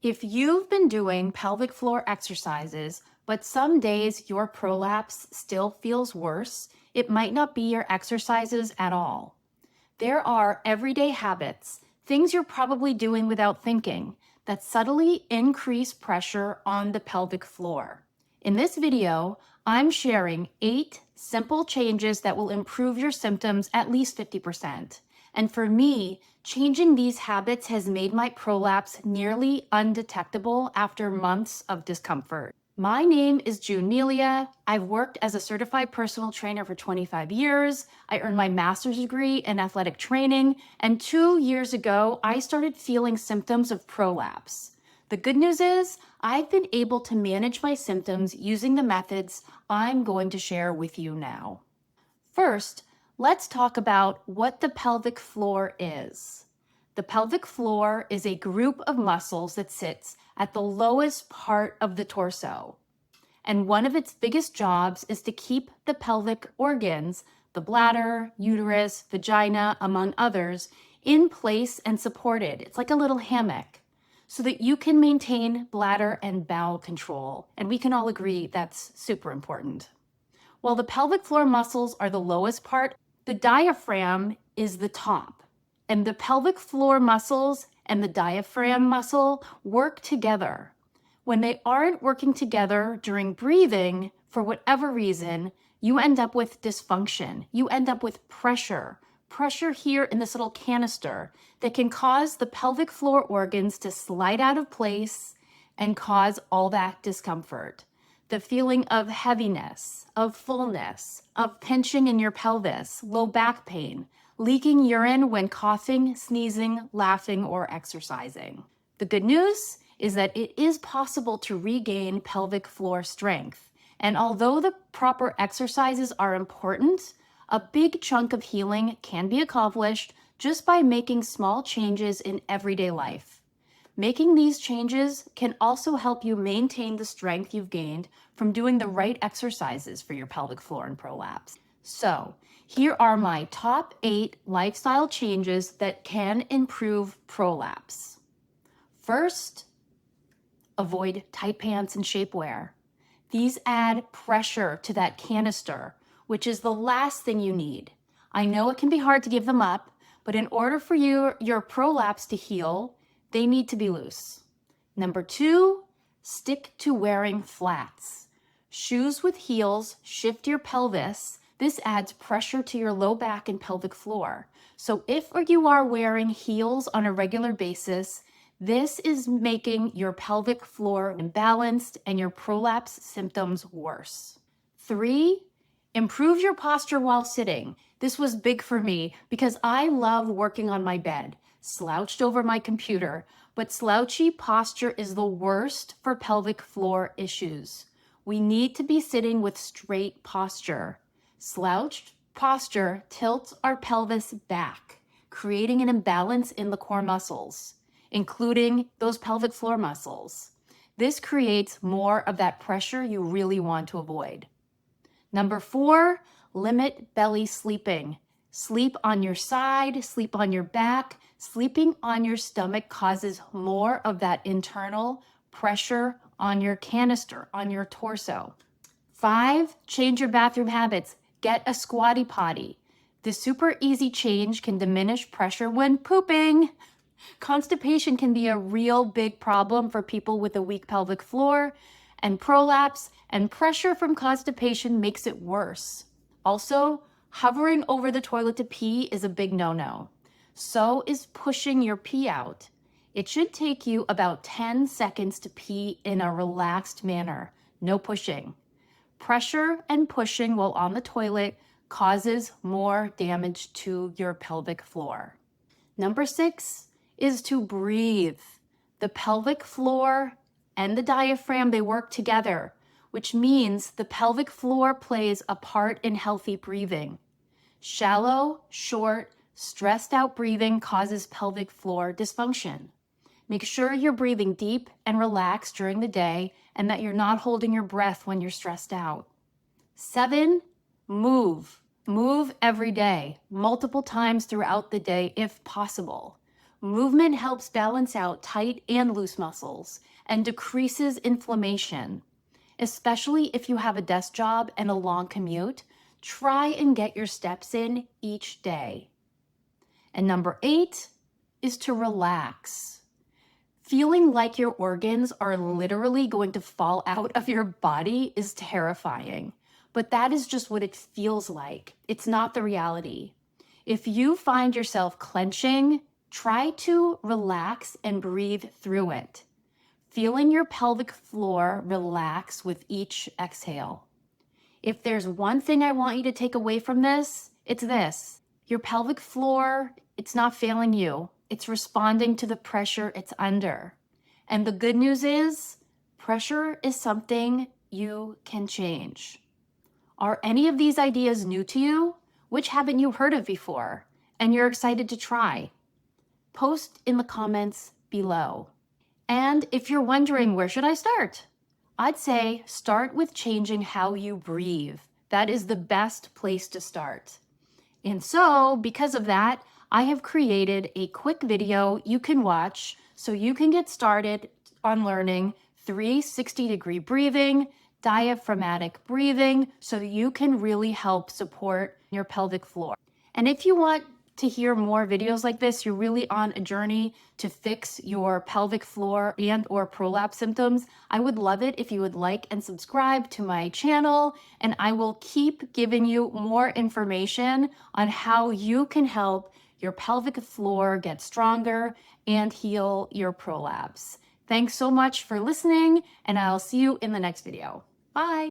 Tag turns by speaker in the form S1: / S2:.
S1: If you've been doing pelvic floor exercises, but some days your prolapse still feels worse, it might not be your exercises at all. There are everyday habits, things you're probably doing without thinking, that subtly increase pressure on the pelvic floor. In this video, I'm sharing 8 simple changes that will improve your symptoms at least 50%. And for me, changing these habits has made my prolapse nearly undetectable after months of discomfort. My name is June Melia. I've worked as a certified personal trainer for 25 years. I earned my master's degree in athletic training, and 2 years ago, I started feeling symptoms of prolapse. The good news is, I've been able to manage my symptoms using the methods I'm going to share with you now. First, let's talk about what the pelvic floor is. The pelvic floor is a group of muscles that sits at the lowest part of the torso. And one of its biggest jobs is to keep the pelvic organs, the bladder, uterus, vagina, among others, in place and supported. It's like a little hammock, so that you can maintain bladder and bowel control. And we can all agree that's super important. While the pelvic floor muscles are the lowest part, the diaphragm is the top. And the pelvic floor muscles and the diaphragm muscle work together. When they aren't working together during breathing, for whatever reason, you end up with dysfunction. You end up with pressure here in this little canister that can cause the pelvic floor organs to slide out of place and cause all that discomfort. The feeling of heaviness, of fullness, of pinching in your pelvis, low back pain, leaking urine when coughing, sneezing, laughing, or exercising. The good news is that it is possible to regain pelvic floor strength. And although the proper exercises are important, a big chunk of healing can be accomplished just by making small changes in everyday life. Making these changes can also help you maintain the strength you've gained from doing the right exercises for your pelvic floor and prolapse. So, here are my top 8 lifestyle changes that can improve prolapse. First, avoid tight pants and shapewear. These add pressure to that canister, which is the last thing you need. I know it can be hard to give them up, but in order for your prolapse to heal, they need to be loose. Number 2, stick to wearing flats. Shoes with heels shift your pelvis. This adds pressure to your low back and pelvic floor. So if you are wearing heels on a regular basis, this is making your pelvic floor imbalanced and your prolapse symptoms worse. 3, improve your posture while sitting. This was big for me because I love working on my bed, slouched over my computer, but slouchy posture is the worst for pelvic floor issues. We need to be sitting with straight posture. Slouched posture tilts our pelvis back, creating an imbalance in the core muscles, including those pelvic floor muscles. This creates more of that pressure you really want to avoid. Number 4, limit belly sleeping. Sleep on your side, sleep on your back. Sleeping on your stomach causes more of that internal pressure on your canister, on your torso. 5, change your bathroom habits. Get a squatty potty. This super easy change can diminish pressure when pooping. Constipation can be a real big problem for people with a weak pelvic floor, and prolapse and pressure from constipation makes it worse. Also, hovering over the toilet to pee is a big no-no. So is pushing your pee out. It should take you about 10 seconds to pee in a relaxed manner. No pushing. Pressure and pushing while on the toilet causes more damage to your pelvic floor. Number 6 is to breathe. The pelvic floor and the diaphragm, they work together, which means the pelvic floor plays a part in healthy breathing. Shallow, short, stressed out breathing causes pelvic floor dysfunction. Make sure you're breathing deep and relaxed during the day and that you're not holding your breath when you're stressed out. 7, move. Move every day, multiple times throughout the day if possible. Movement helps balance out tight and loose muscles and decreases inflammation. Especially if you have a desk job and a long commute, try and get your steps in each day. And number 8 is to relax. Feeling like your organs are literally going to fall out of your body is terrifying, but that is just what it feels like. It's not the reality. If you find yourself clenching, try to relax and breathe through it. Feeling your pelvic floor relax with each exhale. If there's one thing I want you to take away from this, it's this. Your pelvic floor, it's not failing you. It's responding to the pressure it's under. And the good news is, pressure is something you can change. Are any of these ideas new to you? Which haven't you heard of before and you're excited to try? Post in the comments below. And if you're wondering, where should I start? I'd say start with changing how you breathe. That is the best place to start. And so, because of that, I have created a quick video you can watch so you can get started on learning 360-degree breathing, diaphragmatic breathing, so you can really help support your pelvic floor. And if you want to hear more videos like this, you're really on a journey to fix your pelvic floor and or prolapse symptoms, I would love it if you would like and subscribe to my channel, and I will keep giving you more information on how you can help your pelvic floor get stronger and heal your prolapse. Thanks so much for listening, and I'll see you in the next video. Bye.